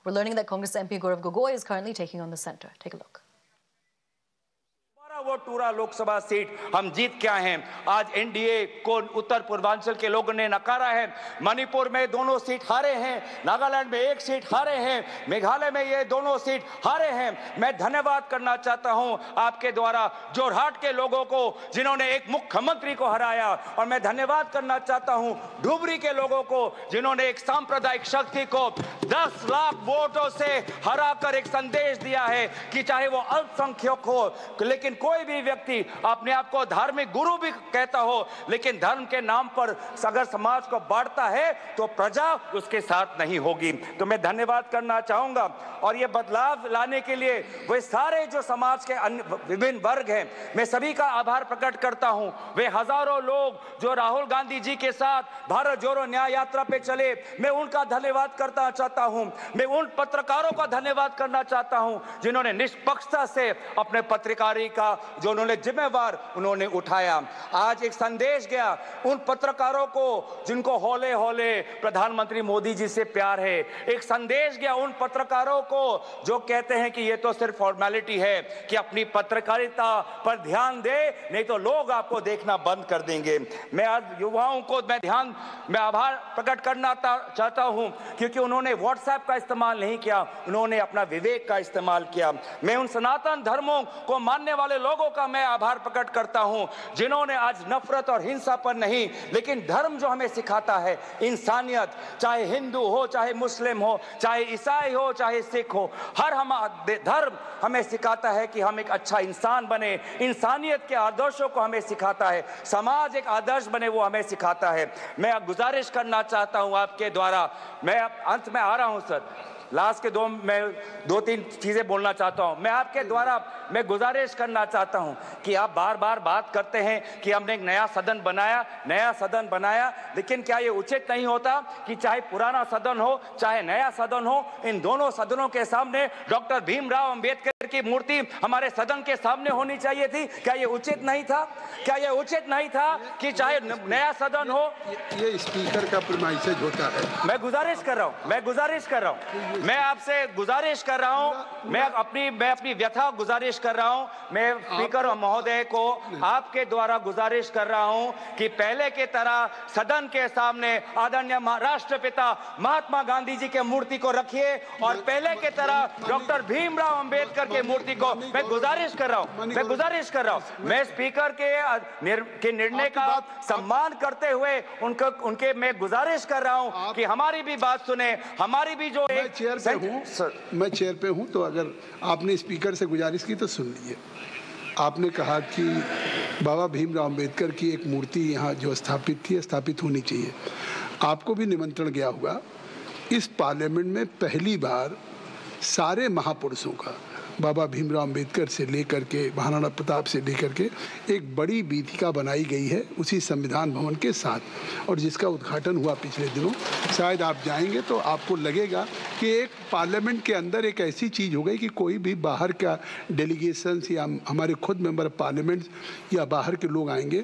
We're learning that Congress MP Gaurav Gogoi is currently taking on the center. Take a look. वो टूरा Lok Sabha seat हम जीत के आए हैं। आज एनडीए को उत्तर पूर्वांचल के लोगों ने नकारा है। मणिपुर में दोनों सीट हारे हैं, नागालैंड में एक सीट हारे हैं, मेघालय में ये दोनों सीट हारे हैं। मैं धन्यवाद करना चाहता हूं आपके द्वारा जोरहाट के लोगों को जिन्होंने एक मुख्यमंत्री को हराया, और मैं धन्यवाद करना चाहता हूं धुबरी के लोगों को जिन्होंने एक सांप्रदायिक शक्ति को 10 लाख वोटों से हराकर एक संदेश दिया है कि चाहे वो अल्पसंख्यक हो, लेकिन कोई भी व्यक्ति अपने आप को धार्मिक गुरु भी कहता हो, लेकिन धर्म के नाम पर अगर समाज को बांटता है तो प्रजा उसके साथ नहीं होगी। तो मैं धन्यवाद करना चाहूंगा, और ये बदलाव लाने के लिए वे सारे जो समाज के विभिन्न वर्ग हैं, मैं सभी का आभार प्रकट करता हूं। वे हजारों लोग जो राहुल गांधी जी के साथ भारत जोड़ो न्याय यात्रा पे चले, मैं उनका धन्यवाद करना चाहता हूं। मैं उन पत्रकारों का धन्यवाद करना चाहता हूं जिन्होंने निष्पक्षता से अपने पत्रकारी का जो उन्होंने जिम्मेवार उन्होंने उठाया। आज एक संदेश गया उन पत्रकारों को जिनको हौले हौले प्रधानमंत्री मोदी जी से प्यार है। एक संदेश गया उन पत्रकारों को जो कहते हैं कि ये तो सिर्फ फॉर्मेलिटी है, कि अपनी पत्रकारिता पर ध्यान दे, नहीं तो लोग आपको देखना बंद कर देंगे। मैं आज युवाओं को मैं आभार प्रकट करना चाहता हूं क्योंकि उन्होंने व्हाट्सएप का इस्तेमाल नहीं किया, उन्होंने अपना विवेक का इस्तेमाल किया। मैं उन सनातन धर्मों को मानने वाले लोगों का मैं आभार प्रकट करता हूं जिन्होंने आज नफरत और हिंसा पर नहीं, लेकिन धर्म जो हमें सिखाता है इंसानियत, चाहे हिंदू हो, चाहे मुस्लिम हो, चाहे ईसाई हो, चाहे सिख हो, हर धर्म हमें सिखाता है कि हम एक अच्छा इंसान बने। इंसानियत के आदर्शों को हमें सिखाता है, समाज एक आदर्श बने वो हमें सिखाता है। मैं गुजारिश करना चाहता हूं आपके द्वारा, मैं अंत में आ रहा हूं सर, लास्ट के मैं 2-3 चीजें बोलना चाहता हूं। मैं आपके द्वारा मैं गुजारिश करना चाहता हूं कि आप बार बार बात करते हैं कि हमने एक नया सदन बनाया, लेकिन क्या ये उचित नहीं होता कि चाहे पुराना सदन हो चाहे नया सदन हो, इन दोनों सदनों के सामने डॉक्टर भीमराव अंबेडकर की मूर्ति हमारे सदन के सामने होनी चाहिए थी? क्या ये उचित नहीं था? क्या ये उचित नहीं था कि चाहे नया सदन हो? ये स्पीकर का प्रीमाइसेज होता है। मैं गुजारिश कर रहा हूं, मैं आपसे गुजारिश कर रहा हूं, मैं अपनी व्यथा गुजारिश कर रहा हूं। मैं स्पीकर महोदय को आपके द्वारा गुजारिश कर रहा हूं कि पहले के तरह सदन के सामने आदरणीय राष्ट्रपिता महात्मा गांधी जी के मूर्ति को रखिए, और पहले के तरह डॉक्टर भीमराव अंबेडकर के मूर्ति को मैं गुजारिश कर रहा हूं। मैं स्पीकर के निर्णय का सम्मान करते हुए उनके मैं गुजारिश कर रहा हूं कि हमारी भी बात सुने, हमारी भी जो मैं चेयर पे हूं, तो अगर आपने स्पीकर से गुजारिश की तो सुन लीजिए। आपने कहा कि बाबा भीमराव अंबेडकर की एक मूर्ति यहाँ जो स्थापित होनी चाहिए। आपको भी निमंत्रण गया होगा। इस पार्लियामेंट में पहली बार सारे महापुरुषों का, बाबा भीमराव अंबेडकर से लेकर के महाराणा प्रताप से लेकर के एक बड़ी वीथिका बनाई गई है उसी संविधान भवन के साथ, और जिसका उद्घाटन हुआ पिछले दिनों। शायद आप जाएंगे तो आपको लगेगा कि एक पार्लियामेंट के अंदर एक ऐसी चीज़ हो गई कि कोई भी बाहर का डेलीगेशंस या हमारे खुद मेंबर ऑफ पार्लियामेंट या बाहर के लोग आएंगे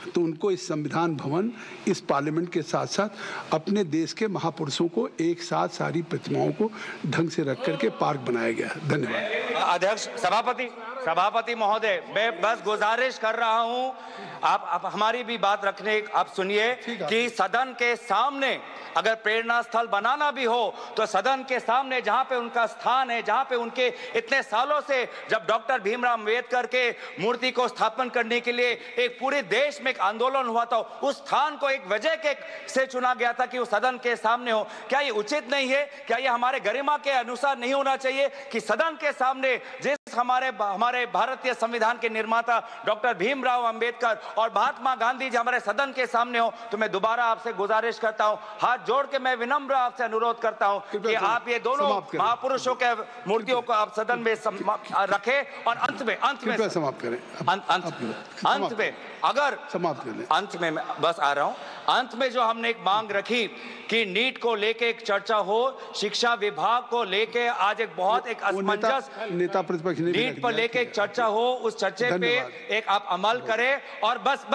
तो उनको इस संविधान भवन, इस पार्लियामेंट के साथ साथ अपने देश के महापुरुषों को एक साथ सारी प्रतिमाओं को ढंग से रख करके पार्क बनाया गया। धन्यवाद। अध्यक्ष सभापति महोदय, मैं बस गुजारिश कर रहा हूं, आप हमारी भी बात रखने, आप सुनिए कि सदन के सामने अगर प्रेरणा स्थल बनाना भी हो तो सदन के सामने जहां पे उनका स्थान है, जहां पे उनके इतने सालों से जब डॉक्टर भीमराव अंबेडकर के मूर्ति को स्थापन करने के लिए एक पूरे देश में एक आंदोलन हुआ था, उस स्थान को एक वजह से चुना गया था कि वो सदन के सामने हो। क्या ये उचित नहीं है? क्या ये हमारे गरिमा के अनुसार नहीं होना चाहिए कि सदन के सामने जिस हमारे भारतीय संविधान के निर्माता डॉक्टर भीमराव अंबेडकर और महात्मा गांधी जी हमारे सदन के सामने हो? तो मैं दोबारा आपसे गुजारिश करता हूं, हाथ जोड़ के मैं विनम्र आपसे अनुरोध करता हूं कि आप ये दोनों महापुरुषों के मूर्तियों को आप सदन में रखें, और अंत में समाप्त करें। अंत में अगर समाप्त करने, अंत में मैं बस आ रहा हूं, अंत में जो हमने एक मांग रखी कि नीट को लेके एक चर्चा हो, शिक्षा विभाग को लेके आज एक बहुत एक असमंजस नेता प्रतिपक्ष ने नीट पर लेके एक चर्चा हो, उस चर्चे पे एक आप अमल करें। और बस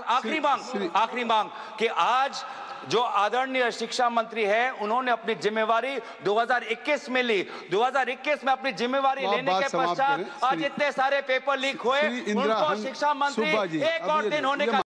आखिरी मांग कि आज जो आदरणीय शिक्षा मंत्री है उन्होंने अपनी जिम्मेवारी 2021 में ली। 2021 में अपनी जिम्मेवारी लेने के पश्चात आज इतने सारे पेपर लीक हुए, उनको शिक्षा मंत्री एक और दिन होने का